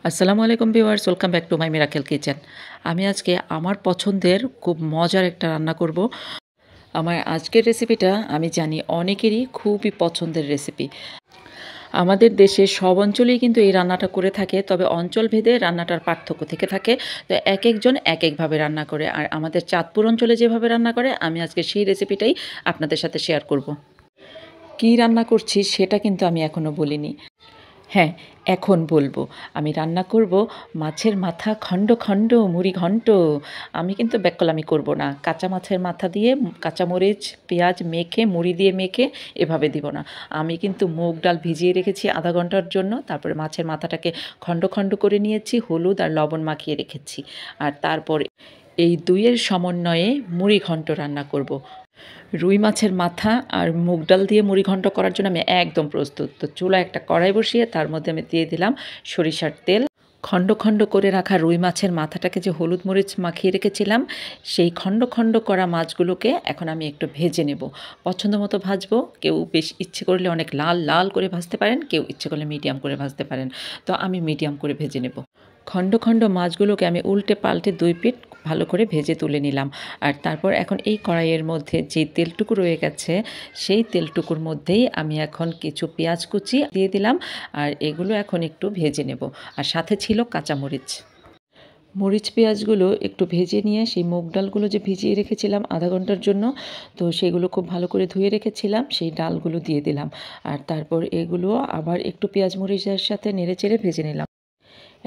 আসসালামু আলাইকুম viewers, welcome back to my miracle kitchen. আমি আজকে আমার পছন্দের খুব মজার একটা রান্না করব। আমার আজকের রেসিপিটা আমি জানি অনেকেরই খুবই পছন্দের রেসিপি। আমাদের দেশে সব অঞ্চলেই কিন্তু এই রান্নাটা করে থাকে, তবে অঞ্চলভেদে রান্নাটার পার্থক্য থেকে থাকে। তো একেকজন একেকভাবে রান্না করে, আর আমাদের চাঁদপুর অঞ্চলে যেভাবে রান্না করে আমি আজকে সেই রেসিপিটাই আপনাদের সাথে শেয়ার করব। কী রান্না করছি সেটা কিন্তু আমি এখনও বলিনি। হ্যাঁ, এখন বলবো। আমি রান্না করব মাছের মাথা খণ্ড খণ্ড মুড়ি ঘন্ট। আমি কিন্তু ব্যাককলামি করব না। কাঁচা মাছের মাথা দিয়ে কাঁচামরিচ, পেঁয়াজ মেখে, মুড়ি দিয়ে মেখে এভাবে দিব না। আমি কিন্তু মুগ ডাল ভিজিয়ে রেখেছি আধা ঘন্টার জন্য। তারপরে মাছের মাথাটাকে খণ্ড খণ্ড করে নিয়েছি, হলুদ আর লবণ মাখিয়ে রেখেছি। আর তারপরে এই দুইয়ের সমন্বয়ে মুড়ি ঘন্ট রান্না করব। রুই মাছের মাথা আর মুগ ডাল দিয়ে মুড়িঘণ্ট করার জন্য আমি একদম প্রস্তুত। তো চুলায় একটা কড়াই বসিয়ে তার মধ্যে আমি দিয়ে দিলাম সরিষার তেল। খণ্ড খণ্ড করে রাখা রুই মাছের মাথাটাকে যে হলুদ মরিচ মাখিয়ে রেখেছিলাম, সেই খণ্ড খণ্ড করা মাছগুলোকে এখন আমি একটু ভেজে নেব। পছন্দ মতো ভাজবো। কেউ বেশ ইচ্ছে করলে অনেক লাল লাল করে ভাজতে পারেন, কেউ ইচ্ছে করলে মিডিয়াম করে ভাজতে পারেন। তো আমি মিডিয়াম করে ভেজে নেব। খণ্ড খণ্ড মাছগুলোকে আমি উল্টে পাল্টে দুই পিঠ ভালো করে ভেজে তুলে নিলাম। আর তারপর এখন এই কড়াইয়ের মধ্যে যে তেলটুকু রয়ে গেছে, সেই তেলটুকুর মধ্যেই আমি এখন কিছু পেঁয়াজ কুচি দিয়ে দিলাম। আর এগুলো এখন একটু ভেজে নেব। আর সাথে ছিল কাঁচামরিচ। মরিচ পেঁয়াজগুলো একটু ভেজে নিয়ে সেই মুগ ডালগুলো যে ভিজিয়ে রেখেছিলাম আধা ঘন্টার জন্য, তো সেগুলো খুব ভালো করে ধুয়ে রেখেছিলাম, সেই ডালগুলো দিয়ে দিলাম। আর তারপর এগুলো আবার একটু পেঁয়াজ মরিচের সাথে নেড়েচেড়ে ভেজে নিলাম।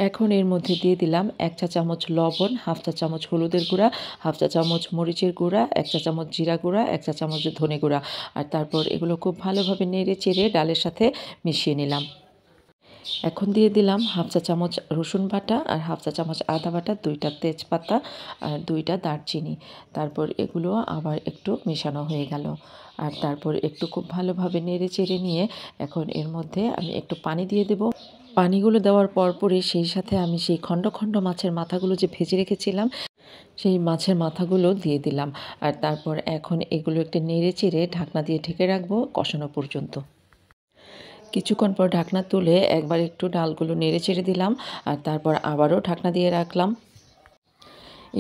এখন এর মধ্যে দিয়ে দিলাম 1 চা চামচ লবণ, 1/2 চা চামচ হলুদের গুঁড়া, 1/2 চা চামচ মরিচের গুঁড়া, 1 চা চামচ জিরা গুঁড়া, 1 চা চামচ ধনে গুঁড়া। আর তারপর এগুলো খুব ভালোভাবে নেড়ে চেড়ে ডালের সাথে মিশিয়ে নিলাম। এখন দিয়ে দিলাম 1/2 চা চামচ রসুন বাটা আর 1/2 চা চামচ আদা বাটা, 2টা তেজপাতা আর 2টা দারচিনি। তারপর এগুলো আবার একটু মেশানো হয়ে গেল। আর তারপর একটু খুব ভালোভাবে নেড়ে চেড়ে নিয়ে এখন এর মধ্যে আমি একটু পানি দিয়ে দেব। পানিগুলো দেওয়ার পরপরই সেই সাথে আমি সেই খণ্ড খণ্ড মাছের মাথাগুলো যে ভেজে রেখেছিলাম, সেই মাছের মাথাগুলো দিয়ে দিলাম। আর তারপর এখন এগুলো একটু নেড়ে চেড়ে ঢাকনা দিয়ে ঢেকে রাখবো কষানো পর্যন্ত। কিছুক্ষণ পর ঢাকনা তুলে একবার একটু ডালগুলো নেড়ে চেড়ে দিলাম। আর তারপর আবারও ঢাকনা দিয়ে রাখলাম।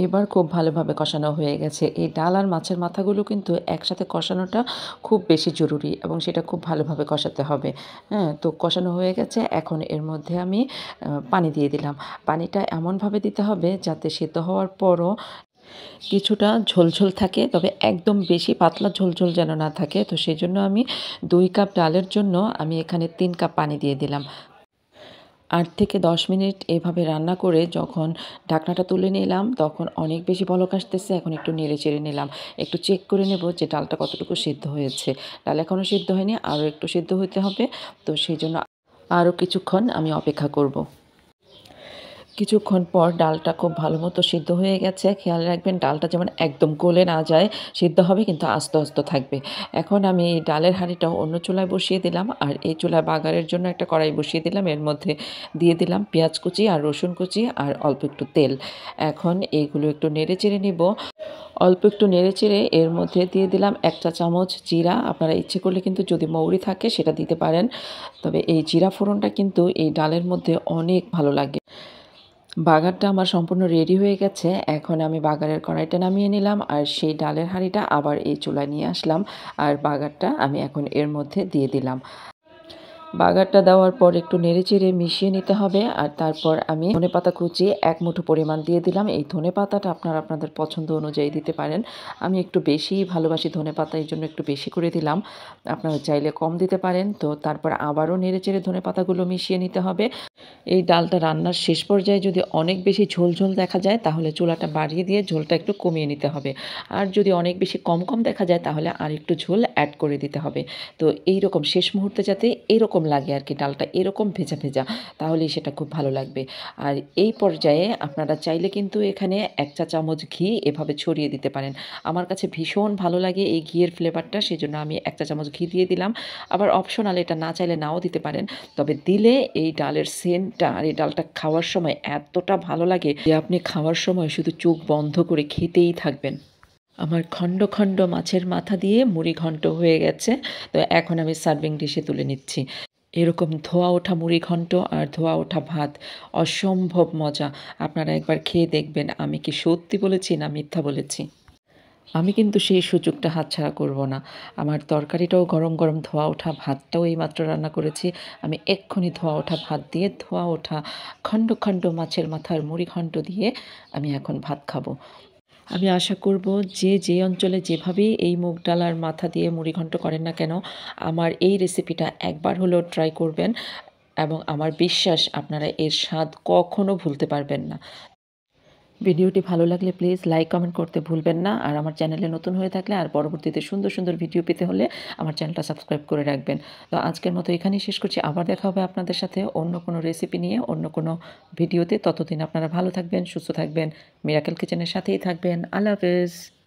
এবার খুব ভালোভাবে কষানো হয়ে গেছে। এই ডাল আর মাছের মাথাগুলো কিন্তু একসাথে কষানোটা খুব বেশি জরুরি, এবং সেটা খুব ভালোভাবে কষাতে হবে। হ্যাঁ, তো কষানো হয়ে গেছে। এখন এর মধ্যে আমি পানি দিয়ে দিলাম। পানিটা এমনভাবে দিতে হবে যাতে সেদ্ধ হওয়ার পরও কিছুটা ঝোলঝোল থাকে, তবে একদম বেশি পাতলা ঝোলঝোল যেন না থাকে। তো সেজন্য আমি 2 কাপ ডালের জন্য আমি এখানে 3 কাপ পানি দিয়ে দিলাম। 8 থেকে 10 মিনিট এভাবে রান্না করে যখন ঢাকনাটা তুলে নিলাম, তখন অনেক বেশি বলক আসতেছে। এখন একটু নেড়ে চেড়ে নিলাম। একটু চেক করে নেব যে ডালটা কতটুকু সিদ্ধ হয়েছে। ডাল এখনও সিদ্ধ হয়নি, আরও একটু সিদ্ধ হতে হবে। তো সেজন্য আরও কিছুক্ষণ আমি অপেক্ষা করব। কিছুক্ষণ পর ডালটা খুব ভালো মতো সিদ্ধ হয়ে গেছে। খেয়াল রাখবেন ডালটা যেমন একদম গলে না যায়, সিদ্ধ হবে কিন্তু আস্তে আস্তে থাকবে। এখন আমি এই ডালের হাঁড়িটা অন্য চুলায় বসিয়ে দিলাম, আর এই চুলায় বাগারের জন্য একটা কড়াই বসিয়ে দিলাম। এর মধ্যে দিয়ে দিলাম পেঁয়াজ কুচি আর রসুন কুচি আর অল্প একটু তেল। এখন এইগুলো একটু নেড়ে চেড়ে নিব। অল্প একটু নেড়েচেড়ে এর মধ্যে দিয়ে দিলাম 1 চা চামচ জিরা। আপনারা ইচ্ছে করলে কিন্তু যদি মৌরি থাকে সেটা দিতে পারেন। তবে এই জিরা ফোড়নটা কিন্তু এই ডালের মধ্যে অনেক ভালো লাগে। বাগারটা আমার সম্পূর্ণ রেডি হয়ে গেছে। এখন আমি বাগারের কড়াইটা নামিয়ে নিলাম, আর সেই ডালের হাঁড়িটা আবার এই চুলায় নিয়ে আসলাম। আর বাগারটা আমি এখন এর মধ্যে দিয়ে দিলাম। বাগারটা দেওয়ার পর একটু নেড়েচেড়ে মিশিয়ে নিতে হবে। আর তারপর আমি ধনেপাতা কুচি 1 মুঠো পরিমাণ দিয়ে দিলাম। এই ধনেপাতাটা আপনারা আপনাদের পছন্দ অনুযায়ী দিতে পারেন। আমি একটু বেশিই ভালোবাসি ধনেপাতা, এই জন্য একটু বেশি করে দিলাম। আপনারা চাইলে কম দিতে পারেন। তো তারপর আবারও নেড়েচেড়ে ধনেপাতাগুলো মিশিয়ে নিতে হবে। এই ডালটা রান্নার শেষ পর্যায়ে যদি অনেক বেশি ঝোল ঝোল দেখা যায়, তাহলে চুলাটা বাড়িয়ে দিয়ে ঝোলটা একটু কমিয়ে নিতে হবে। আর যদি অনেক বেশি কম কম দেখা যায়, তাহলে আর একটু ঝোল অ্যাড করে দিতে হবে। তো এইরকম শেষ মুহূর্তে যাতে এরকম লাগে আর কি, ডালটা এরকম ভেজা ভেজা, তাহলেই সেটা খুব ভালো লাগবে। আর এই পর্যায়ে আপনারা চাইলে কিন্তু এখানে 1 চা চামচ ঘি এভাবে ছড়িয়ে দিতে পারেন। আমার কাছে ভীষণ ভালো লাগে এই ঘিয়ের ফ্লেভারটা, সেজন্য আমি 1 চা চামচ ঘি দিয়ে দিলাম। আবার অপশনাল, এটা না চাইলে নাও দিতে পারেন। তবে দিলে এই ডালের সেন্টটা আর এই ডালটা খাওয়ার সময় এতটা ভালো লাগে যে আপনি খাওয়ার সময় শুধু চোখ বন্ধ করে খেতেই থাকবেন। আমার খণ্ড খণ্ড মাছের মাথা দিয়ে মুড়ি ঘন্ট হয়ে গেছে। তো এখন আমি সার্ভিং ডিশে তুলে নিচ্ছি। এরকম ধোয়া ওঠা মুড়িঘণ্ট আর ধোয়া ওঠা ভাত অসম্ভব মজা। আপনারা একবার খেয়ে দেখবেন আমি কি সত্যি বলেছি না মিথ্যা বলেছি। আমি কিন্তু সেই সুযোগটা হাতছাড়া করব না। আমার তরকারিটাও গরম, গরম ধোয়া ওঠা ভাতটাও এইমাত্র রান্না করেছি। আমি এক্ষুনি ধোয়া ওঠা ভাত দিয়ে ধোয়া ওঠা খণ্ড, খণ্ড মাছের মাথার মুড়িঘণ্ট দিয়ে আমি এখন ভাত খাবো। আমি আশা করব যে অঞ্চলে যেভাবেই এই মুগ ডাল আর মাথা দিয়ে মুড়িঘণ্ট করেন না কেন, আমার এই রেসিপিটা একবার হলেও ট্রাই করবেন এবং আমার বিশ্বাস আপনারা এর স্বাদ কখনো ভুলতে পারবেন না। ভিডিওটি ভালো লাগলে প্লিজ লাইক কমেন্ট করতে ভুলবেন না। আর আমার চ্যানেলে নতুন হয়ে থাকলে আর পরবর্তীতে সুন্দর সুন্দর ভিডিও পেতে হলে আমার চ্যানেলটা সাবস্ক্রাইব করে রাখবেন। তো আজকের মতো এখানেই শেষ করছি। আবার দেখা হবে আপনাদের সাথে অন্য কোনো রেসিপি নিয়ে অন্য কোনো ভিডিওতে। ততদিন আপনারা ভালো থাকবেন, সুস্থ থাকবেন, মিরাকেল কিচেনের সাথেই থাকবেন। আল্লাহ হাফেজ।